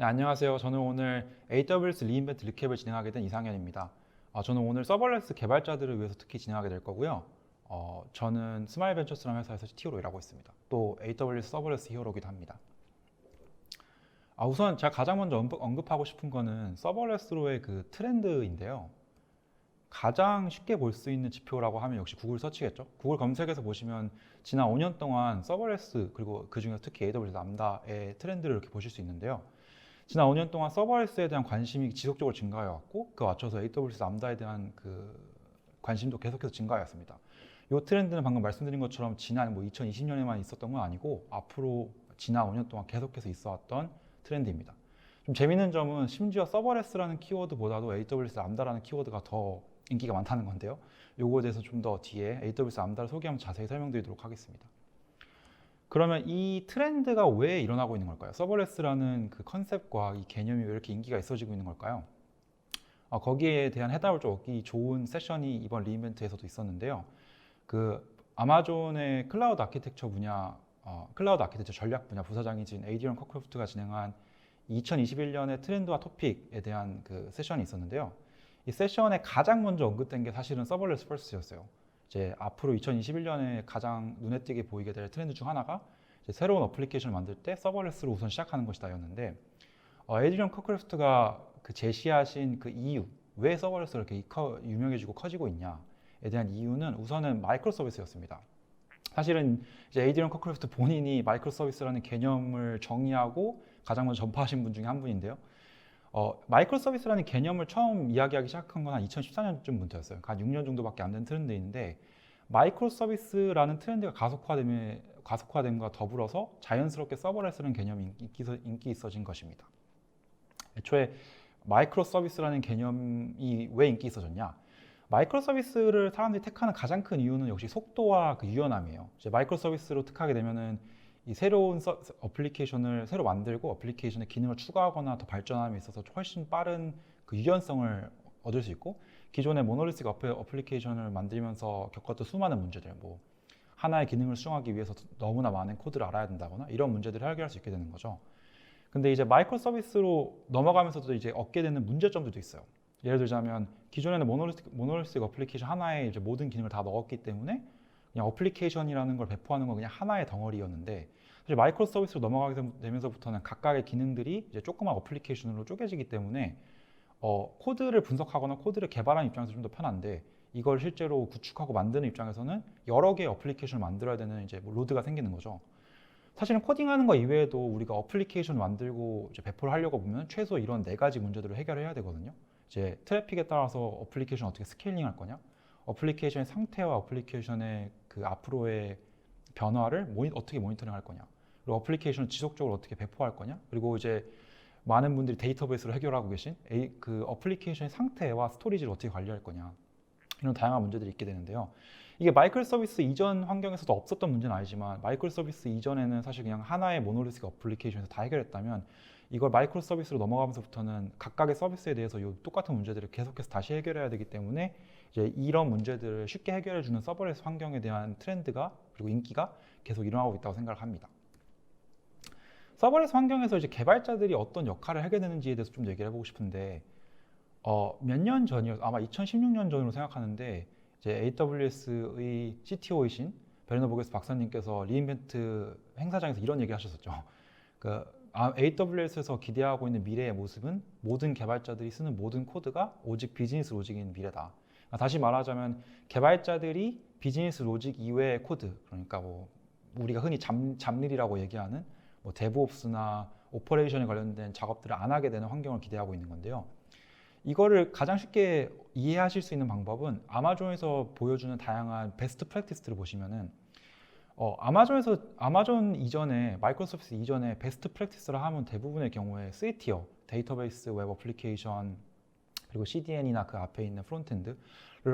네, 안녕하세요. 저는 오늘 AWS 리인벤트 리캡을 진행하게 된 이상현입니다. 저는 오늘 서버레스 개발자들을 위해서 특히 진행하게 될 거고요. 저는 스마일벤처스라는 회사에서 CTO로 일하고 있습니다. 또 AWS 서버레스 히어로기도 합니다. 우선 제가 가장 먼저 언급하고 싶은 거는 서버레스로의 그 트렌드인데요. 가장 쉽게 볼 수 있는 지표라고 하면 역시 구글 서치겠죠. 구글 검색에서 보시면 지난 5년 동안 서버레스 그리고 그중에 특히 AWS 람다의 트렌드를 이렇게 보실 수 있는데요. 지난 5년 동안 서버레스에 대한 관심이 지속적으로 증가해 왔고 그에 맞춰서 AWS 람다에 대한 그 관심도 계속해서 증가하였습니다. 이 트렌드는 방금 말씀드린 것처럼 지난 2020년에만 있었던 건 아니고 앞으로 지난 5년 동안 계속해서 있어 왔던 트렌드입니다. 좀 재밌는 점은 심지어 서버레스라는 키워드보다도 AWS 람다라는 키워드가 더 인기가 많다는 건데요. 요거에 대해서 좀 더 뒤에 AWS 람다를 소개하면서 자세히 설명드리도록 하겠습니다. 그러면 이 트렌드가 왜 일어나고 있는 걸까요? 서버레스라는 그 컨셉과 이 개념이 왜 이렇게 인기가 있어지고 있는 걸까요? 거기에 대한 해답을 좀 얻기 좋은 세션이 이번 리인벤트에서도 있었는데요. 그 아마존의 클라우드 아키텍처 분야, 클라우드 아키텍처 전략 분야 부사장이신 에이디언 커크로프트가 진행한 2021년의 트렌드와 토픽에 대한 그 세션이 있었는데요. 이 세션에 가장 먼저 언급된 게 사실은 서버레스 퍼스트였어요. 이제 앞으로 2021년에 가장 눈에 띄게 보이게 될 트렌드 중 하나가 이제 새로운 어플리케이션을 만들 때 서버레스로 우선 시작하는 것이다였는데 에드리언 커크래프트가 그 제시하신 그 이유 왜 서버레스가 이렇게 유명해지고 커지고 있냐에 대한 이유는 우선은 마이크로 서비스였습니다. 사실은 이제 에이드리언 커크래프트 본인이 마이크로 서비스라는 개념을 정의하고 가장 먼저 전파하신 분 중에 한 분인데요. 마이크로 서비스라는 개념을 처음 이야기하기 시작한 건 한 2014년쯤부터였어요. 한 6년 정도밖에 안 된 트렌드인데 마이크로 서비스라는 트렌드가 가속화됨과 더불어서 자연스럽게 서버레스라는 개념이 인기 있어진 것입니다. 애초에 마이크로 서비스라는 개념이 왜 인기 있어졌냐? 마이크로 서비스를 사람들이 택하는 가장 큰 이유는 역시 속도와 그 유연함이에요. 이제 마이크로 서비스로 택하게 되면은 이 새로운 어플리케이션을 새로 만들고 어플리케이션의 기능을 추가하거나 더 발전함에 있어서 훨씬 빠른 그 유연성을 얻을 수 있고 기존의 모노리틱 어플리케이션을 만들면서 겪었던 수많은 문제들 하나의 기능을 수정하기 위해서 너무나 많은 코드를 알아야 된다거나 이런 문제들을 해결할 수 있게 되는 거죠. 근데 이제 마이크로 서비스로 넘어가면서도 이제 얻게 되는 문제점들도 있어요. 예를 들자면 기존에는 모노리틱 어플리케이션 하나에 이제 모든 기능을 다 넣었기 때문에 그냥 어플리케이션이라는 걸 배포하는 건 그냥 하나의 덩어리였는데 사실 마이크로 서비스로 넘어가게 되면서부터는 각각의 기능들이 이제 조그만 어플리케이션으로 쪼개지기 때문에 코드를 분석하거나 코드를 개발하는 입장에서 좀 더 편한데 이걸 실제로 구축하고 만드는 입장에서는 여러 개의 어플리케이션을 만들어야 되는 이제 로드가 생기는 거죠. 사실은 코딩하는 거 이외에도 우리가 어플리케이션 만들고 이제 배포를 하려고 보면 최소 이런 네 가지 문제들을 해결해야 되거든요. 이제 트래픽에 따라서 어플리케이션 어떻게 스케일링 할 거냐, 어플리케이션의 상태와 어플리케이션의 그 앞으로의 변화를 어떻게 모니터링 할 거냐, 그리고 어플리케이션을 지속적으로 어떻게 배포할 거냐, 그리고 이제 많은 분들이 데이터베이스로 해결하고 계신 그 어플리케이션의 상태와 스토리지를 어떻게 관리할 거냐, 이런 다양한 문제들이 있게 되는데요. 이게 마이크로 서비스 이전 환경에서도 없었던 문제는 아니지만 마이크로 서비스 이전에는 사실 그냥 하나의 모노리틱 어플리케이션에서 다 해결했다면 이걸 마이크로 서비스로 넘어가면서부터는 각각의 서비스에 대해서 이 똑같은 문제들을 계속해서 다시 해결해야 되기 때문에 이제 이런 문제들을 쉽게 해결해주는 서버레스 환경에 대한 트렌드가 그리고 인기가 계속 일어나고 있다고 생각을 합니다. 서버레스 환경에서 이제 개발자들이 어떤 역할을 하게 되는지에 대해서 좀 얘기를 해보고 싶은데 몇 년 전이었어요. 아마 2016년 전으로 생각하는데 이제 AWS의 CTO이신 베르너보게스 박사님께서 리인벤트 행사장에서 이런 얘기 하셨었죠. 그 AWS에서 기대하고 있는 미래의 모습은 모든 개발자들이 쓰는 모든 코드가 오직 비즈니스 로직인 미래다. 다시 말하자면 개발자들이 비즈니스 로직 이외의 코드, 그러니까 우리가 흔히 잡일이라고 얘기하는 데브옵스나 오퍼레이션에 관련된 작업들을 안 하게 되는 환경을 기대하고 있는 건데요. 이거를 가장 쉽게 이해하실 수 있는 방법은 아마존에서 보여주는 다양한 베스트 프랙티스들을 보시면은 아마존 이전에 마이크로소프트 이전에 베스트 프랙티스를 하면 대부분의 경우에 3티어 데이터베이스 웹 어플리케이션 그리고 CDN이나 그 앞에 있는 프론트엔드를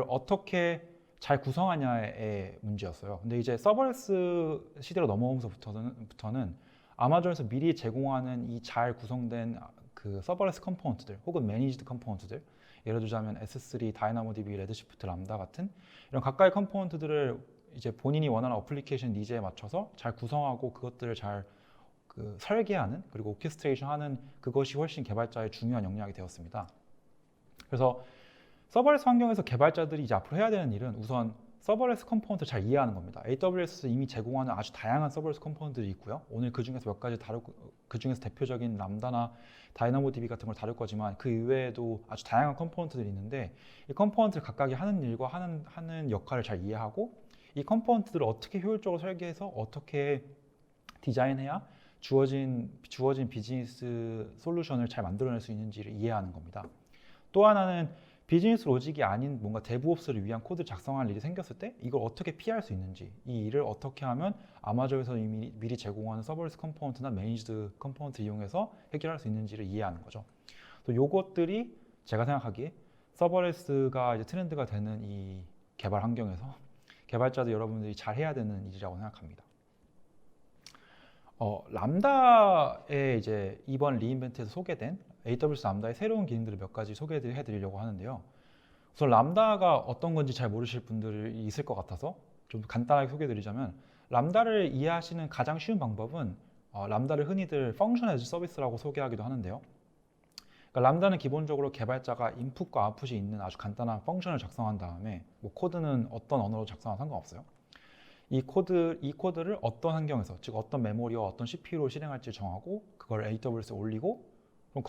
어떻게 잘 구성하냐의 문제였어요. 근데 이제 서버레스 시대로 넘어오면서부터는 아마존에서 미리 제공하는 이 잘 구성된 그 서버레스 컴포넌트들 혹은 매니지드 컴포넌트들, 예를 들자면 S3, 다이나모DB, 레드시프트, 람다 같은 이런 각각의 컴포넌트들을 이제 본인이 원하는 어플리케이션 니즈에 맞춰서 잘 구성하고 그것들을 잘 그 설계하는 그리고 오케스트레이션 하는 그것이 훨씬 개발자의 중요한 역량이 되었습니다. 그래서 서버레스 환경에서 개발자들이 이제 앞으로 해야 되는 일은 우선 서버레스 컴포넌트를 잘 이해하는 겁니다. AWS 이미 제공하는 아주 다양한 서버레스 컴포넌트들이 있고요. 오늘 그 중에서 몇 가지 다루고, 그 중에서 대표적인 람다나 다이나모DB 같은 걸 다룰 거지만 그 이외에도 아주 다양한 컴포넌트들이 있는데 이 컴포넌트를 각각이 하는 일과 하는 역할을 잘 이해하고 이 컴포넌트들을 어떻게 효율적으로 설계해서 어떻게 디자인해야 주어진 비즈니스 솔루션을 잘 만들어낼 수 있는지를 이해하는 겁니다. 또 하나는 비즈니스 로직이 아닌 뭔가 데브옵스를 위한 코드를 작성할 일이 생겼을 때 이걸 어떻게 피할 수 있는지, 이 일을 어떻게 하면 아마존에서 이미 미리 제공하는 서버리스 컴포넌트나 매니지드 컴포넌트 이용해서 해결할 수 있는지를 이해하는 거죠. 또 요것들이 제가 생각하기에 서버레스가 이제 트렌드가 되는 이 개발 환경에서 개발자들 여러분들이 잘 해야 되는 일이라고 생각합니다. 람다의 이제 이번 리인벤트에서 소개된 AWS 람다의 새로운 기능들을 몇 가지 소개해 드리려고 하는데요. 우선 람다가 어떤 건지 잘 모르실 분들이 있을 것 같아서 좀 간단하게 소개해 드리자면 람다를 이해하시는 가장 쉬운 방법은 람다를 흔히들 펑션 에즈 서비스라고 소개하기도 하는데요. 그러니까 람다는 기본적으로 개발자가 인풋과 아웃풋이 있는 아주 간단한 펑션을 작성한 다음에 뭐 코드는 어떤 언어로 작성하면 상관없어요. 이 코드를 어떤 환경에서, 즉 어떤 메모리와 어떤 CPU로 실행할지 정하고 그걸 AWS에 올리고 그럼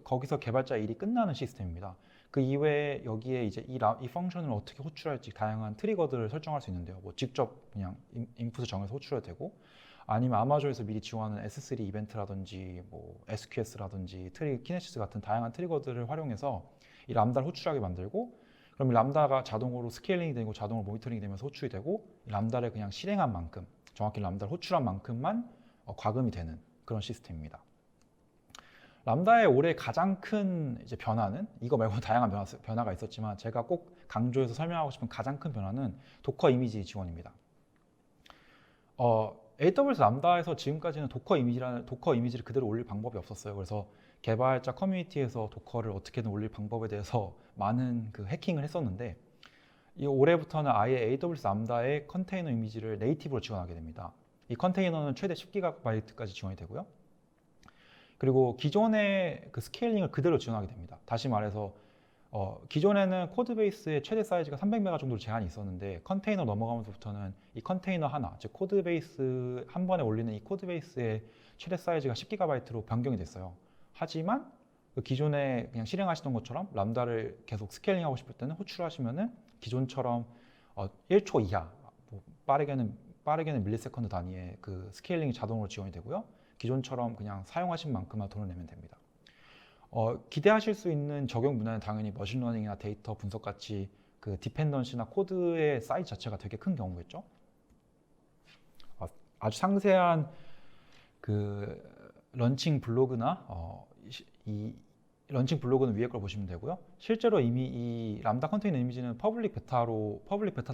거기서 개발자 일이 끝나는 시스템입니다. 그 이외에 여기에 이제 이 펑션을 어떻게 호출할지 다양한 트리거들을 설정할 수 있는데요. 뭐 직접 그냥 인풋을 정해서 호출해도 되고 아니면 아마존에서 미리 지원하는 S3 이벤트라든지 뭐 SQS라든지 키네시스 같은 다양한 트리거들을 활용해서 이 람다를 호출하게 만들고 그럼 람다가 자동으로 스케일링이 되고 자동으로 모니터링이 되면서 호출이 되고 람다를 그냥 실행한 만큼, 정확히 람다를 호출한 만큼만 과금이 되는 그런 시스템입니다. 람다의 올해 가장 큰 이제 변화는 이거 말고 다양한 변화가 있었지만 제가 꼭 강조해서 설명하고 싶은 가장 큰 변화는 도커 이미지 지원입니다. AWS 람다에서 지금까지는 도커 이미지를 그대로 올릴 방법이 없었어요. 그래서 개발자 커뮤니티에서 도커를 어떻게든 올릴 방법에 대해서 많은 그 해킹을 했었는데 이 올해부터는 아예 AWS 람다의 컨테이너 이미지를 네이티브로 지원하게 됩니다. 이 컨테이너는 최대 10GB까지 지원이 되고요. 그리고 기존의 그 스케일링을 그대로 지원하게 됩니다. 다시 말해서 기존에는 코드베이스의 최대 사이즈가 300메가 정도로 제한이 있었는데 컨테이너 넘어가면서부터는 이 컨테이너 하나, 즉 코드베이스 한 번에 올리는 이 코드베이스의 최대 사이즈가 10GB로 변경이 됐어요. 하지만 그 기존에 그냥 실행하시던 것처럼 람다를 계속 스케일링하고 싶을 때는 호출하시면은 기존처럼 1초 이하, 뭐 빠르게는 밀리세컨드 단위의 그 스케일링이 자동으로 지원이 되고요. 기존처럼 그냥 사용하신 만큼만 돈을 내면 됩니다. 기대하실 수 있는 적용 분야는 당연히 머신러닝이나 데이터 분석 같이 그 디펜던시나 코드의 사이즈 자체가 되게 큰 경우겠죠. 아주 상세한 그 런칭 블로그나 이 런칭 블로그는 위에 걸 보시면 되고요. 실제로 이미 이 람다 컨테이너 이미지는 퍼블릭 베타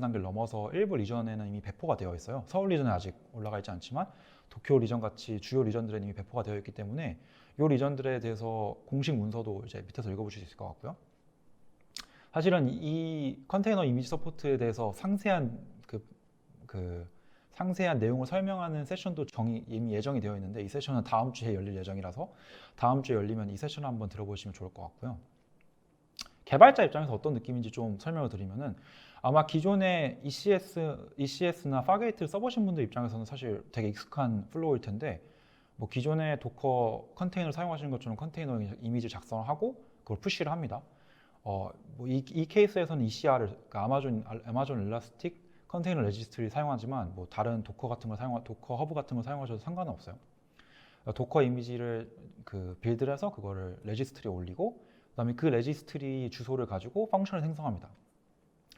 단계를 넘어서 일부 리전에는 이미 배포가 되어 있어요. 서울 리전에 아직 올라가 있지 않지만 도쿄 리전 같이 주요 리전들에 이미 배포가 되어 있기 때문에 이 리전들에 대해서 공식 문서도 이제 밑에서 읽어보실 수 있을 것 같고요. 사실은 이 컨테이너 이미지 서포트에 대해서 상세한 상세한 내용을 설명하는 세션도 이미 예정이 되어 있는데 이 세션은 다음 주에 열릴 예정이라서 다음 주에 열리면 이 세션을 한번 들어보시면 좋을 것 같고요. 개발자 입장에서 어떤 느낌인지 좀 설명을 드리면은 아마 기존의 ECS나 파게이트를 써보신 분들 입장에서는 사실 되게 익숙한 플로우일 텐데 뭐 기존의 도커 컨테이너를 사용하시는 것처럼 컨테이너 이미지를 작성하고 그걸 푸시를 합니다. 이 케이스에서는 ECR을 그러니까 아마존 엘라스틱 컨테이너 레지스트리 사용하지만 뭐 다른 도커 허브 같은 걸 사용하셔도 상관은 없어요. 도커 이미지를 빌드를 해서 그거를 레지스트리에 올리고 그다음에 그 레지스트리 주소를 가지고 펑션을 생성합니다.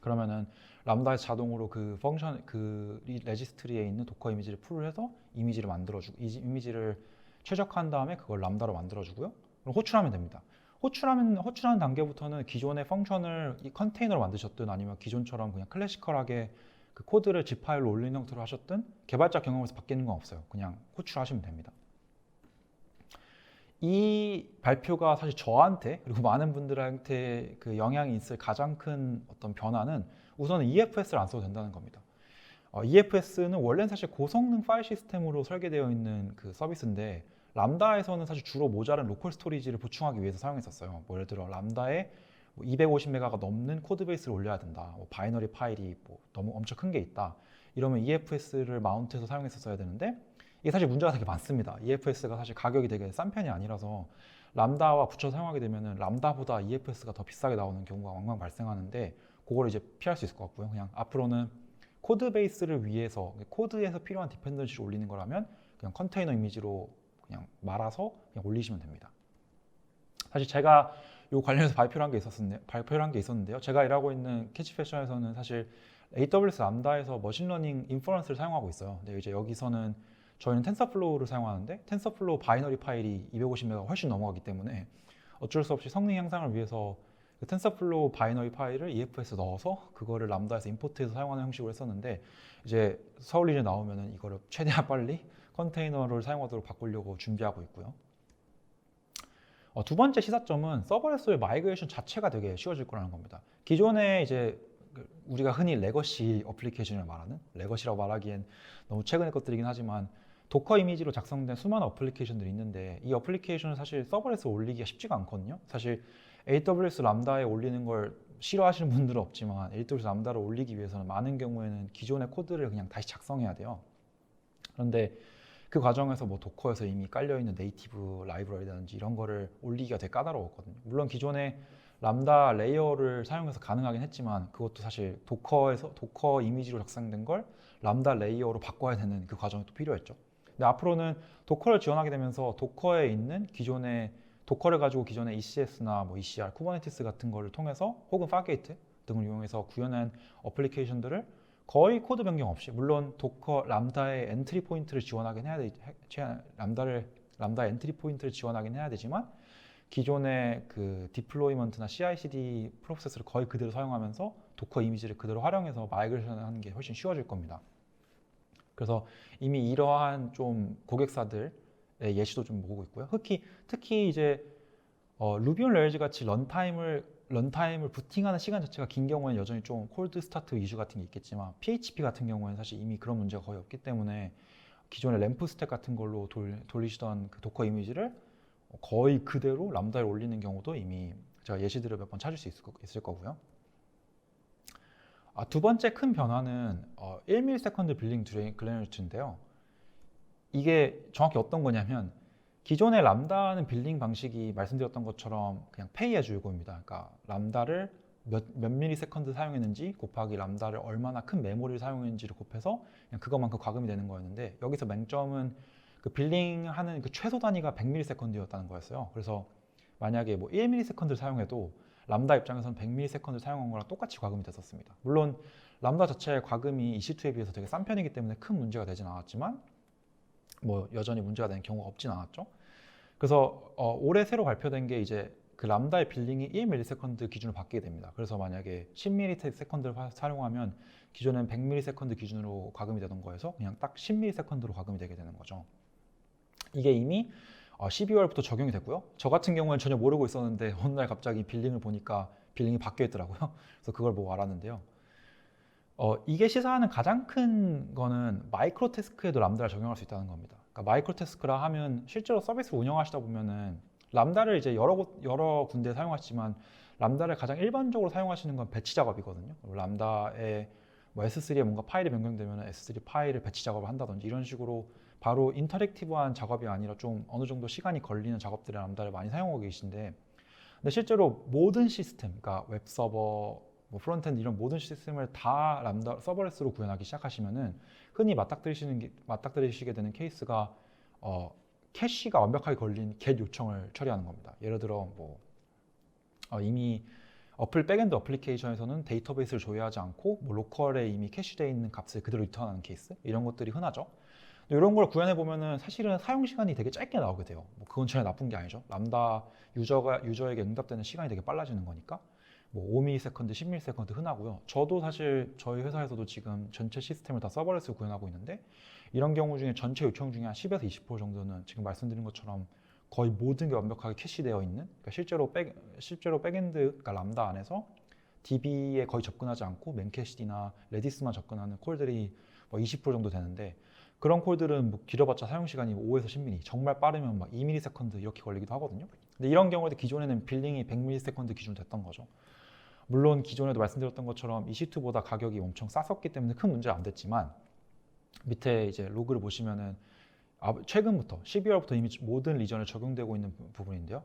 그러면은 람다에서 자동으로 이 레지스트리에 있는 도커 이미지를 풀을 해서 이미지를 만들어주고 이 이미지를 최적화한 다음에 그걸 람다로 만들어주고요. 그럼 호출하면 됩니다. 호출하는 단계부터는 기존의 펑션을 이 컨테이너로 만드셨든 아니면 기존처럼 그냥 클래시컬하게 그 코드를 zip 파일로 올리는 형태로 하셨든 개발자 경험에서 바뀌는 건 없어요. 그냥 호출하시면 됩니다. 이 발표가 사실 저한테 그리고 많은 분들한테 그 영향이 있을 가장 큰 어떤 변화는 우선은 EFS를 안 써도 된다는 겁니다. EFS는 원래는 사실 고성능 파일 시스템으로 설계되어 있는 그 서비스인데 람다에서는 사실 주로 모자란 로컬 스토리지를 보충하기 위해서 사용했었어요. 뭐 예를 들어 람다에 250메가가 넘는 코드 베이스를 올려야 된다. 뭐 바이너리 파일이 뭐 너무 엄청 큰 게 있다. 이러면 EFS를 마운트해서 사용했었어야 되는데 이게 사실 문제가 되게 많습니다. EFS가 사실 가격이 되게 싼 편이 아니라서 람다와 붙여 사용하게 되면은 람다보다 EFS가 더 비싸게 나오는 경우가 왕왕 발생하는데 그걸 이제 피할 수 있을 것 같고요. 그냥 앞으로는 코드 베이스를 위해서 코드에서 필요한 디펜던시를 올리는 거라면 그냥 컨테이너 이미지로 그냥 말아서 그냥 올리시면 됩니다. 사실 제가 요 관련해서 발표를 한 게 있었는데요. 제가 일하고 있는 캐치패션에서는 사실 AWS 람다에서 머신러닝 인퍼런스를 사용하고 있어요. 근데 이제 여기서는 저희는 텐서플로우를 사용하는데 텐서플로우 바이너리 파일이 250메가가 훨씬 넘어가기 때문에 어쩔 수 없이 성능 향상을 위해서 그 텐서플로우 바이너리 파일을 EFS에 넣어서 그거를 람다에서 임포트해서 사용하는 형식으로 했었는데 이제 서울 리전 나오면은 이거를 최대한 빨리 컨테이너를 사용하도록 바꾸려고 준비하고 있고요. 두 번째 시사점은 서버레스의 마이그레이션 자체가 되게 쉬워질 거라는 겁니다. 기존에 이제 우리가 흔히 레거시 어플리케이션을 말하는, 레거시라고 말하기엔 너무 최근의 것들이긴 하지만 도커 이미지로 작성된 수많은 어플리케이션들이 있는데 이 어플리케이션을 사실 서버레스에 올리기가 쉽지가 않거든요. 사실 AWS 람다에 올리는 걸 싫어하시는 분들은 없지만 AWS 람다를 올리기 위해서는 많은 경우에는 기존의 코드를 그냥 다시 작성해야 돼요. 그런데 그 과정에서 뭐 도커에서 이미 깔려있는 네이티브 라이브러리라든지 이런 거를 올리기가 되게 까다로웠거든요. 물론 기존에 람다 레이어를 사용해서 가능하긴 했지만 그것도 사실 도커 이미지로 작성된 걸 람다 레이어로 바꿔야 되는 그 과정이 또 필요했죠. 근데 앞으로는 도커를 지원하게 되면서 도커에 있는 기존의 도커를 가지고 기존의 ECS나 뭐 ECR, 쿠버네티스 같은 거를 통해서 혹은 파게이트 등을 이용해서 구현한 어플리케이션들을 거의 코드 변경 없이 물론 도커 람다의 엔트리 포인트를 지원하긴 해야 람다의 엔트리 포인트를 지원하긴 해야 되지만 기존의 그 디플로이먼트나 CI/CD 프로세스를 거의 그대로 사용하면서 도커 이미지를 그대로 활용해서 마이그레이션 하는 게 훨씬 쉬워질 겁니다. 그래서 이미 이러한 좀 고객사들의 예시도 좀 보고 있고요. 특히 이제 루비 온 레일즈 같이 런타임을 부팅하는 시간 자체가 긴 경우에는 여전히 좀 콜드 스타트 이슈 같은 게 있겠지만 PHP 같은 경우에는 사실 이미 그런 문제가 거의 없기 때문에 기존의 램프 스택 같은 걸로 돌리시던 그 도커 이미지를 거의 그대로 람다에 올리는 경우도 이미 제가 예시들을 몇 번 찾을 수 있을 거고요. 두 번째 큰 변화는 1ms 빌링 글래너리티인데요. 이게 정확히 어떤 거냐면 기존의 람다는 빌링 방식이 말씀드렸던 것처럼 그냥 페이 애즈 요구입니다. 그러니까 람다를 몇 밀리세컨드 사용했는지 곱하기 람다를 얼마나 큰 메모리를 사용했는지를 곱해서 그냥 그것만큼 과금이 되는 거였는데 여기서 맹점은 그 빌링하는 그 최소 단위가 100ms였다는 거였어요. 그래서 만약에 뭐 1ms를 사용해도 람다 입장에서는 100ms를 사용한 거랑 똑같이 과금이 됐었습니다. 물론 람다 자체의 과금이 EC2에 비해서 되게 싼 편이기 때문에 큰 문제가 되진 않았지만 뭐 여전히 문제가 되는 경우가 없진 않았죠. 그래서 올해 새로 발표된 게 이제 그 람다의 빌링이 1ms 기준으로 바뀌게 됩니다. 그래서 만약에 10ms를 사용하면 기존엔 100ms 기준으로 과금이 되던 거에서 그냥 딱 10ms로 과금이 되게 되는 거죠. 이게 이미 12월부터 적용이 됐고요. 저 같은 경우는 전혀 모르고 있었는데 어느 날 갑자기 빌링을 보니까 빌링이 바뀌어 있더라고요. 그래서 그걸 보고 알았는데요. 이게 시사하는 가장 큰 거는 마이크로 태스크에도 람다를 적용할 수 있다는 겁니다. 그러니까 마이크로 태스크라 하면 실제로 서비스를 운영하시다 보면은 람다를 이제 여러 군데 사용하시지만 람다를 가장 일반적으로 사용하시는 건 배치 작업이거든요. 람다에 뭐 S3에 뭔가 파일이 변경되면 S3 파일을 배치 작업을 한다든지 이런 식으로 바로 인터랙티브한 작업이 아니라 좀 어느 정도 시간이 걸리는 작업들의 람다를 많이 사용하고 계신데 근데 실제로 모든 시스템, 그러니까 웹 서버, 뭐 프론트엔드 이런 모든 시스템을 다 람다 서버레스로 구현하기 시작하시면은 흔히 맞닥뜨리시게 되는 케이스가 캐시가 완벽하게 걸린 get 요청을 처리하는 겁니다. 예를 들어 뭐 이미 백엔드 어플리케이션에서는 데이터베이스를 조회하지 않고 뭐 로컬에 이미 캐시되어 있는 값을 그대로 리턴하는 케이스 이런 것들이 흔하죠. 이런 걸 구현해 보면은 사실은 사용 시간이 되게 짧게 나오게 돼요. 뭐 그건 전혀 나쁜 게 아니죠. 람다 유저에게 응답되는 시간이 되게 빨라지는 거니까. 뭐 5ms, 10ms 흔하고요. 저도 사실 저희 회사에서도 지금 전체 시스템을 다 서버레스로 구현하고 있는데 이런 경우 중에 전체 요청 중에 한 10에서 20% 정도는 지금 말씀드린 것처럼 거의 모든 게 완벽하게 캐시되어 있는 그러니까 실제로 백엔드 그러니까 람다 안에서 DB에 거의 접근하지 않고 맨캐시나 레디스만 접근하는 콜들이 뭐 20% 정도 되는데 그런 콜들은 뭐 길어봤자 사용 시간이 5에서 10ms, 정말 빠르면 막 2ms 이렇게 걸리기도 하거든요. 근데 이런 경우에도 기존에는 빌링이 100ms 기준 됐던 거죠. 물론 기존에도 말씀드렸던 것처럼 EC2보다 가격이 엄청 쌌었기 때문에 큰 문제는 안 됐지만 밑에 이제 로그를 보시면은 최근부터 12월부터 이미 모든 리전에 적용되고 있는 부분인데요.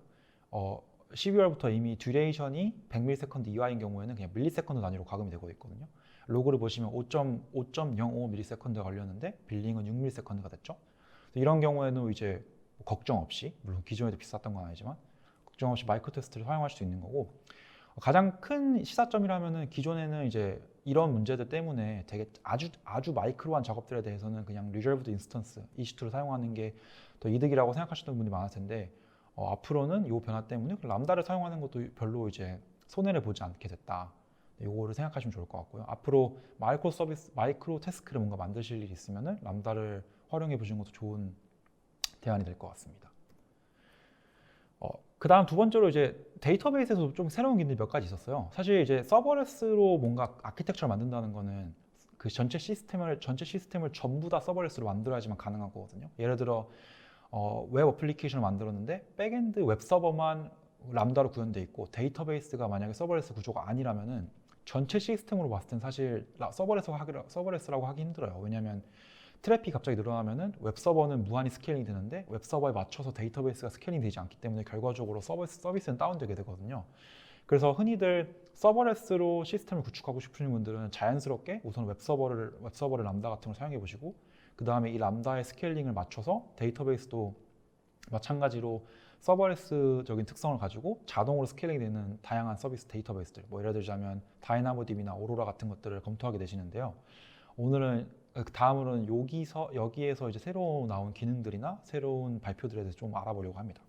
12월부터 이미 듀레이션이 100ms 이하인 경우에는 그냥 밀리세컨드 단위로 과금이 되고 있거든요. 로그를 보시면 5.05ms가 걸렸는데 빌링은 6ms가 됐죠. 이런 경우에는 이제 걱정 없이, 물론 기존에도 비쌌던 건 아니지만 걱정 없이 마이크로 테스트를 사용할 수 있는 거고, 가장 큰 시사점이라면은 기존에는 이제 이런 문제들 때문에 되게 아주 마이크로한 작업들에 대해서는 그냥 리저브드 인스턴스 EC2를 사용하는 게 더 이득이라고 생각하시는 분들이 많을 텐데 앞으로는 이 변화 때문에 람다를 사용하는 것도 별로 이제 손해를 보지 않게 됐다. 이거를 생각하시면 좋을 것 같고요. 앞으로 마이크로 태스크를 뭔가 만드실 일이 있으면은 람다를 활용해 보시는 것도 좋은 대안이 될 것 같습니다. 그 다음 두 번째로 이제 데이터베이스에서 좀 새로운 기능이 몇 가지 있었어요. 사실 이제 서버레스로 뭔가 아키텍처를 만든다는 거는 그 전체 시스템을 전부 다 서버레스로 만들어야지만 가능한 거거든요. 예를 들어 웹 어플리케이션을 만들었는데 백엔드 웹 서버만 람다로 구현돼 있고 데이터베이스가 만약에 서버레스 구조가 아니라면은 전체 시스템으로 봤을 땐 사실 서버레스라고 하기 힘들어요. 왜냐하면 트래픽이 갑자기 늘어나면은 웹 서버는 무한히 스케일링 되는데 웹 서버에 맞춰서 데이터베이스가 스케일링 되지 않기 때문에 결과적으로 서비스는 다운되게 되거든요. 그래서 흔히들 서버레스로 시스템을 구축하고 싶으신 분들은 자연스럽게 우선 웹 서버를 람다 같은 걸 사용해 보시고 그 다음에 이 람다의 스케일링을 맞춰서 데이터베이스도 마찬가지로 서버레스적인 특성을 가지고 자동으로 스케일링 되는 다양한 서비스 데이터베이스들, 뭐 예를 들자면 다이나모DB나 오로라 같은 것들을 검토하게 되시는데요. 다음으로는 여기에서 이제 새로 나온 기능들이나 새로운 발표들에 대해서 좀 알아보려고 합니다.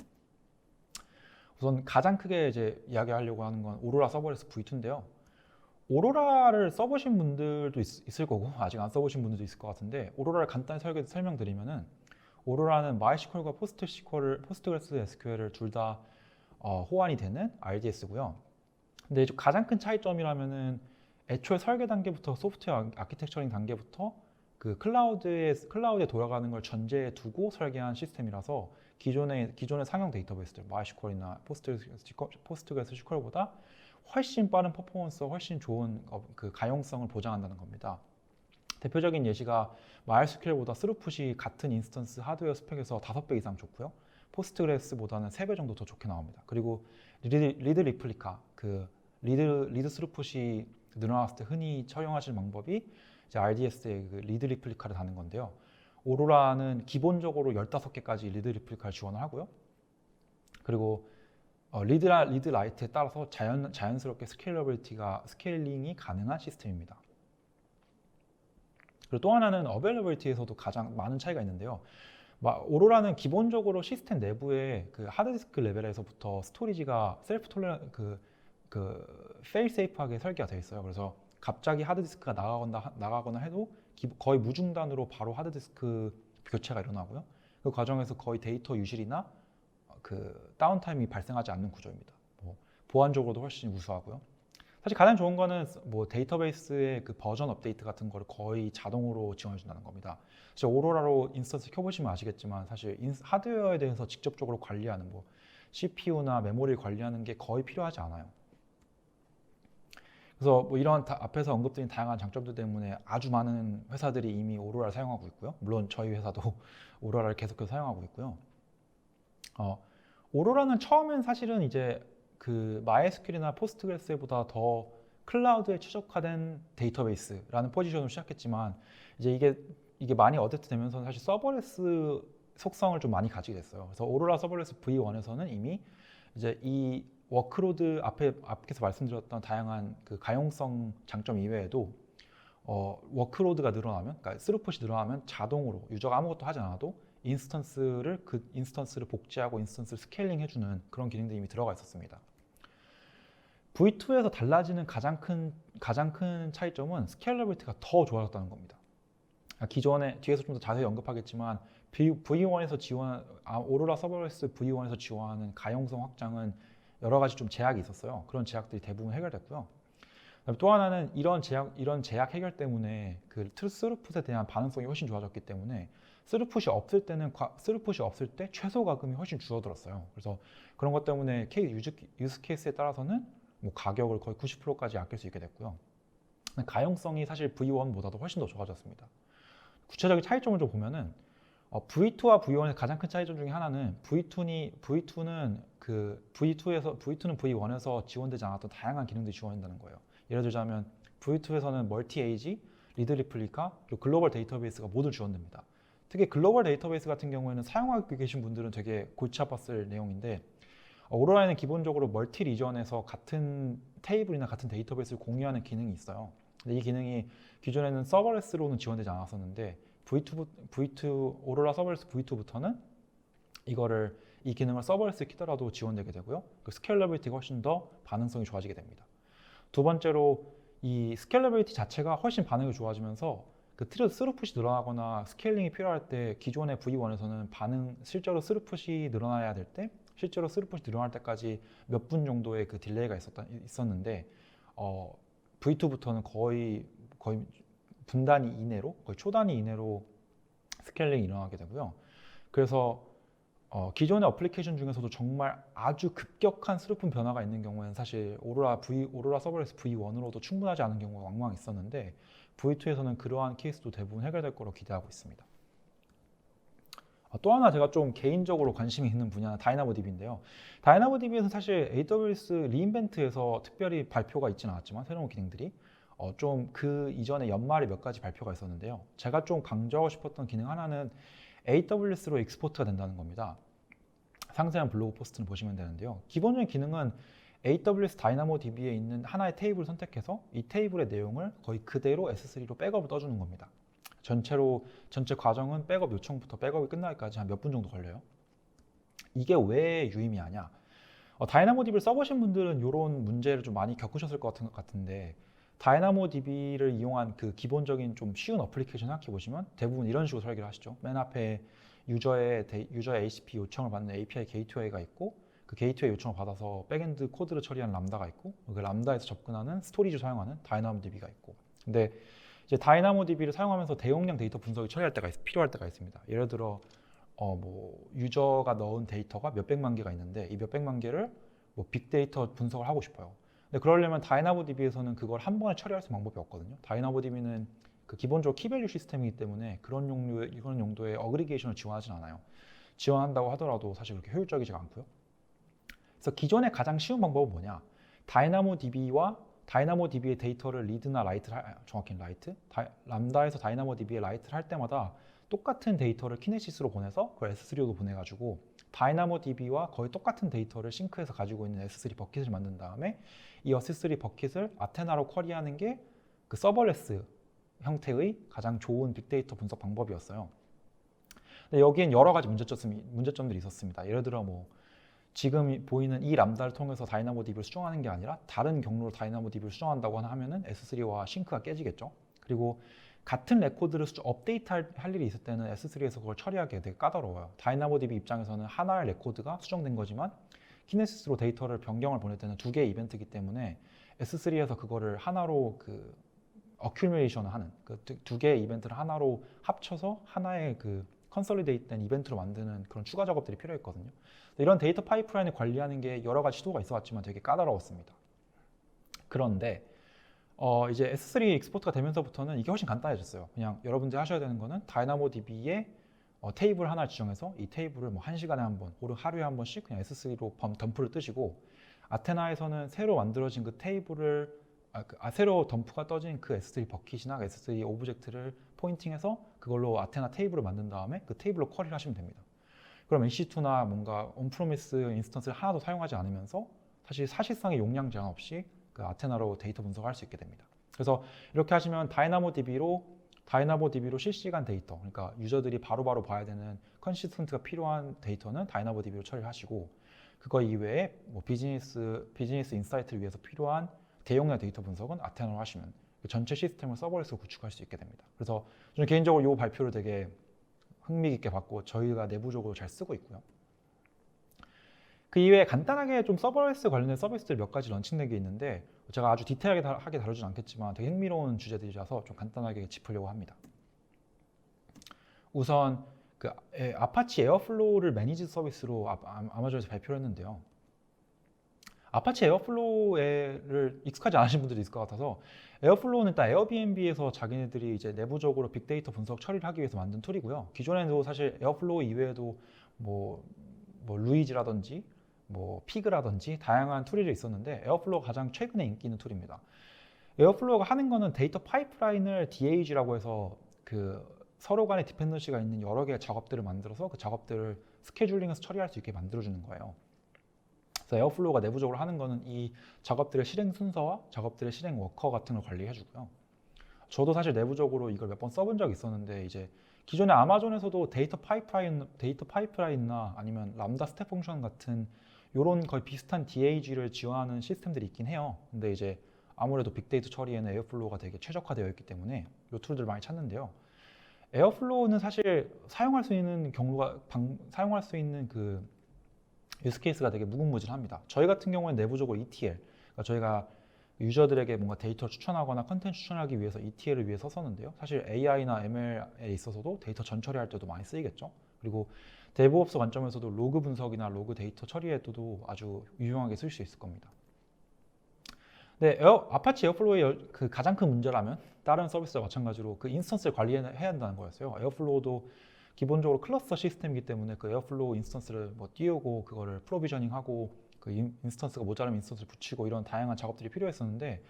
우선 가장 크게 이제 이야기하려고 하는 건 오로라 서버레스 V2인데요. 오로라를 써보신 분들도 있을 거고 아직 안 써보신 분들도 있을 것 같은데 오로라를 간단히 설명드리면은 오로라는 MySQL과 포스트그레스 SQL을 둘 다 호환이 되는 RDS고요. 근데 가장 큰 차이점이라면은 애초에 설계 단계부터 소프트웨어 아키텍처링 단계부터 그 클라우드에 돌아가는 걸 전제에 두고 설계한 시스템이라서 기존의 상용 데이터베이스들 MySQL이나 포스트그레스 SQL보다 훨씬 빠른 퍼포먼스와 훨씬 좋은 그 가용성을 보장한다는 겁니다. 대표적인 예시가 MySQL보다 스루풋이 같은 인스턴스 하드웨어 스펙에서 5배 이상 좋고요. 포스트그레스보다는 3배 정도 더 좋게 나옵니다. 그리고 리드 리플리카, 그 리드 스루풋이 늘어났을 때 흔히 처용하시는 방법이 이제 RDS의 그 리드 리플리카를 다는 건데요. 오로라는 기본적으로 15개까지 리드 리플리카를 지원을 하고요. 그리고 리드 라이트에 따라서 자연스럽게 스케일링이 가능한 시스템입니다. 그리고 또 하나는 어베일러빌리티에서도 가장 많은 차이가 있는데요. 오로라는 기본적으로 시스템 내부에 그 하드디스크 레벨에서부터 스토리지가 페일 세이프하게 설계가 되어 있어요. 그래서 갑자기 하드디스크가 나가거나 해도 거의 무중단으로 바로 하드디스크 교체가 일어나고요. 그 과정에서 거의 데이터 유실이나 그 다운타임이 발생하지 않는 구조입니다. 보안적으로도 훨씬 우수하고요. 사실 가장 좋은 거는 뭐 데이터베이스의 그 버전 업데이트 같은 거를 거의 자동으로 지원해 준다는 겁니다. 진짜 오로라로 인스턴스 켜보시면 아시겠지만 사실 하드웨어에 대해서 직접적으로 관리하는 뭐 CPU나 메모리를 관리하는 게 거의 필요하지 않아요. 그래서 뭐 이런 앞에서 언급드린 다양한 장점들 때문에 아주 많은 회사들이 이미 오로라를 사용하고 있고요. 물론 저희 회사도 오로라를 계속해서 사용하고 있고요. 오로라는 처음엔 사실은 이제 그 MySQL이나 포스트그레스보다 더 클라우드에 최적화된 데이터베이스라는 포지션으로 시작했지만 이제 이게 많이 어댑트 되면서 사실 서버레스 속성을 좀 많이 가지게 됐어요. 그래서 오로라 서버레스 V1에서는 이미 이제 이 워크로드 앞에서 말씀드렸던 다양한 그 가용성 장점 이외에도 워크로드가 늘어나면, 그러니까 스루풋이 늘어나면 자동으로 유저가 아무것도 하지 않아도 인스턴스를 복제하고 인스턴스를 스케일링 해주는 그런 기능들이 이미 들어가 있었습니다. V2에서 달라지는 가장 큰 차이점은 스케일러빌리티가 더 좋아졌다는 겁니다. 기존에 뒤에서 좀 더 자세히 언급하겠지만 V1에서 오로라 서버레스 V1에서 지원하는 가용성 확장은 여러 가지 좀 제약이 있었어요. 그런 제약들이 대부분 해결됐고요. 그다음에 또 하나는 이런 제약 해결 때문에 그 스루풋에 대한 반응성이 훨씬 좋아졌기 때문에 스루풋이 없을 때 최소 가금이 훨씬 줄어들었어요. 그래서 그런 것 때문에 유즈 케이스에 따라서는 뭐 가격을 거의 90%까지 아낄 수 있게 됐고요. 가용성이 사실 V1보다도 훨씬 더 좋아졌습니다. 구체적인 차이점을 좀 보면은 V2와 V1의 가장 큰 차이점 중에 하나는 V2는 V1에서 지원되지 않았던 다양한 기능들이 지원된다는 거예요. 예를 들자면 V2에서는 멀티 에이지, 리드 리플리카, 그리고 글로벌 데이터베이스가 모두 지원됩니다. 특히 글로벌 데이터베이스 같은 경우에는 사용하고 계신 분들은 되게 골치 아팠을 내용인데 오로라에는 기본적으로 멀티 리전에서 같은 테이블이나 같은 데이터베이스를 공유하는 기능이 있어요. 근데 이 기능이 기존에는 서버레스로는 지원되지 않았었는데 오로라 서버레스 V2부터는 이 기능을 서버레스 키더라도 지원되게 되고요. 그 스케일러빌리티가 훨씬 더 반응성이 좋아지게 됩니다. 두 번째로 이 스케일러빌리티 자체가 훨씬 반응이 좋아지면서 그 스루풋이 늘어나거나 스케일링이 필요할 때 기존의 V1에서는 실제로 스루풋이 늘어날 때까지 몇 분 정도의 그 딜레이가 있었는데 V2부터는 거의 분 단위 이내로, 거의 초 단위 이내로 스케일링이 일어나게 되고요. 그래서 기존의 어플리케이션 중에서도 정말 아주 급격한 스루풋 변화가 있는 경우에는 사실 오로라 서버레스 V1으로도 충분하지 않은 경우가 왕왕 있었는데 V2에서는 그러한 케이스도 대부분 해결될 거로 기대하고 있습니다. 또 하나 제가 좀 개인적으로 관심이 있는 분야는 다이나모DB인데요. 다이나모DB에서는 사실 AWS 리인벤트에서 특별히 발표가 있지는 않았지만 새로운 기능들이 좀 그 이전에 연말에 몇 가지 발표가 있었는데요. 제가 좀 강조하고 싶었던 기능 하나는 AWS로 익스포트가 된다는 겁니다. 상세한 블로그 포스트는 보시면 되는데요. 기본적인 기능은 AWS 다이나모DB에 있는 하나의 테이블을 선택해서 이 테이블의 내용을 거의 그대로 S3로 백업을 떠주는 겁니다. 전체 과정은 백업 요청부터 백업이 끝나기까지 한 몇 분 정도 걸려요. 이게 왜 유의미하냐? 다이나모DB를 써보신 분들은 이런 문제를 좀 많이 겪으셨을 것 같은데 다이나모DB를 이용한 그 기본적인 좀 쉬운 어플리케이션 생각해 보시면 대부분 이런 식으로 설계를 하시죠. 맨 앞에 유저의 HTTP 요청을 받는 API 게이트웨이가 있고 그 게이트웨이 요청을 받아서 백엔드 코드를 처리하는 람다가 있고 그 람다에서 접근하는 스토리지 사용하는 다이나모DB가 있고 근데 이제 다이나모DB를 사용하면서 대용량 데이터 분석이 필요할 때가 있습니다. 예를 들어 유저가 넣은 데이터가 몇백만 개가 있는데 이 몇백만 개를 빅데이터 분석을 하고 싶어요. 근데 그러려면 다이나모DB에서는 그걸 한 번에 처리할 수 있는 방법이 없거든요. 다이나모DB는 그 기본적으로 키밸류 시스템이기 때문에 그런 용도의 어그리게이션을 지원하진 않아요. 지원한다고 하더라도 사실 그렇게 효율적이지가 않고요. 그래서 기존의 가장 쉬운 방법은 뭐냐? 다이나모DB의 데이터를 람다에서 다이나모DB에 라이트를 할 때마다 똑같은 데이터를 키네시스로 보내서 그걸 S3로 보내가지고 다이나모DB와 거의 똑같은 데이터를 싱크해서 가지고 있는 S3 버킷을 만든 다음에 이 S3 버킷을 아테나로 쿼리하는 게 그 서버레스 형태의 가장 좋은 빅데이터 분석 방법이었어요. 근데 여기엔 여러 가지 문제점들이 있었습니다. 예를 들어 지금 보이는 이 람다를 통해서 다이나모DB를 수정하는 게 아니라 다른 경로로 다이나모DB를 수정한다고 하면은 S3와 싱크가 깨지겠죠. 그리고 같은 레코드를 업데이트 할 일이 있을 때는 S3에서 그걸 처리하기 되게 까다로워요. 다이나모DB 입장에서는 하나의 레코드가 수정된 거지만 키네시스로 데이터를 변경을 보낼 때는 두 개의 이벤트이기 때문에 S3에서 그거를 하나로 어큐뮬레이션을 하는 그 두 개의 이벤트를 하나로 합쳐서 하나의 컨솔리데이트된 이벤트로 만드는 그런 추가 작업들이 필요했거든요. 이런 데이터 파이프라인을 관리하는 게 여러 가지 시도가 있어왔지만 되게 까다로웠습니다. 그런데 이제 S3 익스포트가 되면서부터는 이게 훨씬 간단해졌어요. 그냥 여러분들이 하셔야 되는 거는 다이나모DB에 테이블 하나 지정해서 이 테이블을 1시간에 한 번, 혹은 하루에 한 번씩 그냥 S3로 덤프를 뜨시고 아테나에서는 새로 만들어진 그 테이블을 새로 덤프가 떠진 그 S3 버킷이나 S3 오브젝트를 포인팅해서 그걸로 아테나 테이블을 만든 다음에 그 테이블로 쿼리를 하시면 됩니다. 그럼 EC2나 뭔가 온프로미스 인스턴스를 하나도 사용하지 않으면서 사실상의 용량 제한 없이 그 아테나로 데이터 분석을 할 수 있게 됩니다. 그래서 이렇게 하시면 다이나모DB로 실시간 데이터, 그러니까 유저들이 바로바로 봐야 되는 컨시스턴트가 필요한 데이터는 다이나모DB로 처리를 하시고 그거 이외에 비즈니스 인사이트를 위해서 필요한 대용량 데이터 분석은 아테나로 하시면 전체 시스템을 서버레스로 구축할 수 있게 됩니다. 그래서 저는 개인적으로 이 발표를 되게 흥미깊게 봤고 저희가 내부적으로 잘 쓰고 있고요. 그 이외에 간단하게 좀 서버레스 관련된 서비스들 몇 가지 런칭된 게 있는데 제가 아주 디테일하게 다루진 않겠지만 되게 흥미로운 주제들이라서 좀 간단하게 짚으려고 합니다. 우선 그 아파치 에어플로우를 매니지 서비스로 아마존에서 발표를 했는데요. 아파치 에어플로우를 익숙하지 않으신 분들이 있을 것 같아서, 에어플로우는 일단 에어비앤비에서 자기네들이 이제 내부적으로 빅데이터 분석 처리를 하기 위해서 만든 툴이고요. 기존에도 사실 에어플로우 이외에도 뭐 루이즈라든지 뭐 피그라든지 다양한 툴이 있었는데, 에어플로우가 가장 최근에 인기 있는 툴입니다. 에어플로우가 하는 거는 데이터 파이프라인을 DAG라고 해서 그 서로 간에 디펜던시가 있는 여러 개의 작업들을 만들어서 그 작업들을 스케줄링해서 처리할 수 있게 만들어주는 거예요. 그래서 에어플로우가 내부적으로 하는 거는 이 작업들의 실행 순서와 작업들의 실행 워커 같은 걸 관리해주고요. 저도 사실 내부적으로 이걸 몇 번 써본 적이 있었는데, 이제 기존에 아마존에서도 데이터 파이프라인이나 아니면 람다 스텝 펑션 같은 이런 거의 비슷한 DAG를 지원하는 시스템들이 있긴 해요. 근데 이제 아무래도 빅데이터 처리에는 에어플로우가 되게 최적화되어 있기 때문에 이 툴들을 많이 찾는데요. 에어플로우는 사실 사용할 수 있는 그 유스 케이스가 되게 무궁무진합니다. 저희 같은 경우는 내부적으로 ETL, 그러니까 저희가 유저들에게 뭔가 데이터를 추천하거나 컨텐츠 추천하기 위해서 ETL을 위해 썼었는데요. 사실 AI나 ML에 있어서도 데이터 전처리할 때도 많이 쓰이겠죠. 그리고 데브옵스 관점에서도 로그 분석이나 로그 데이터 처리에도 아주 유용하게 쓸 수 있을 겁니다. 네, 아파치 에어플로우의 그 가장 큰 문제라면 다른 서비스와 마찬가지로 그 인스턴스를 관리해야 한다는 거였어요. 에어플로우도 기본적으로 클러스터 시스템이기 때문에 그 에어플로우 인스턴스를 뭐 띄우고 그거를 프로비저닝하고 그 인스턴스가 모자라면 인스턴스를 붙이고 이런 다양한 작업들이 필요했었는데,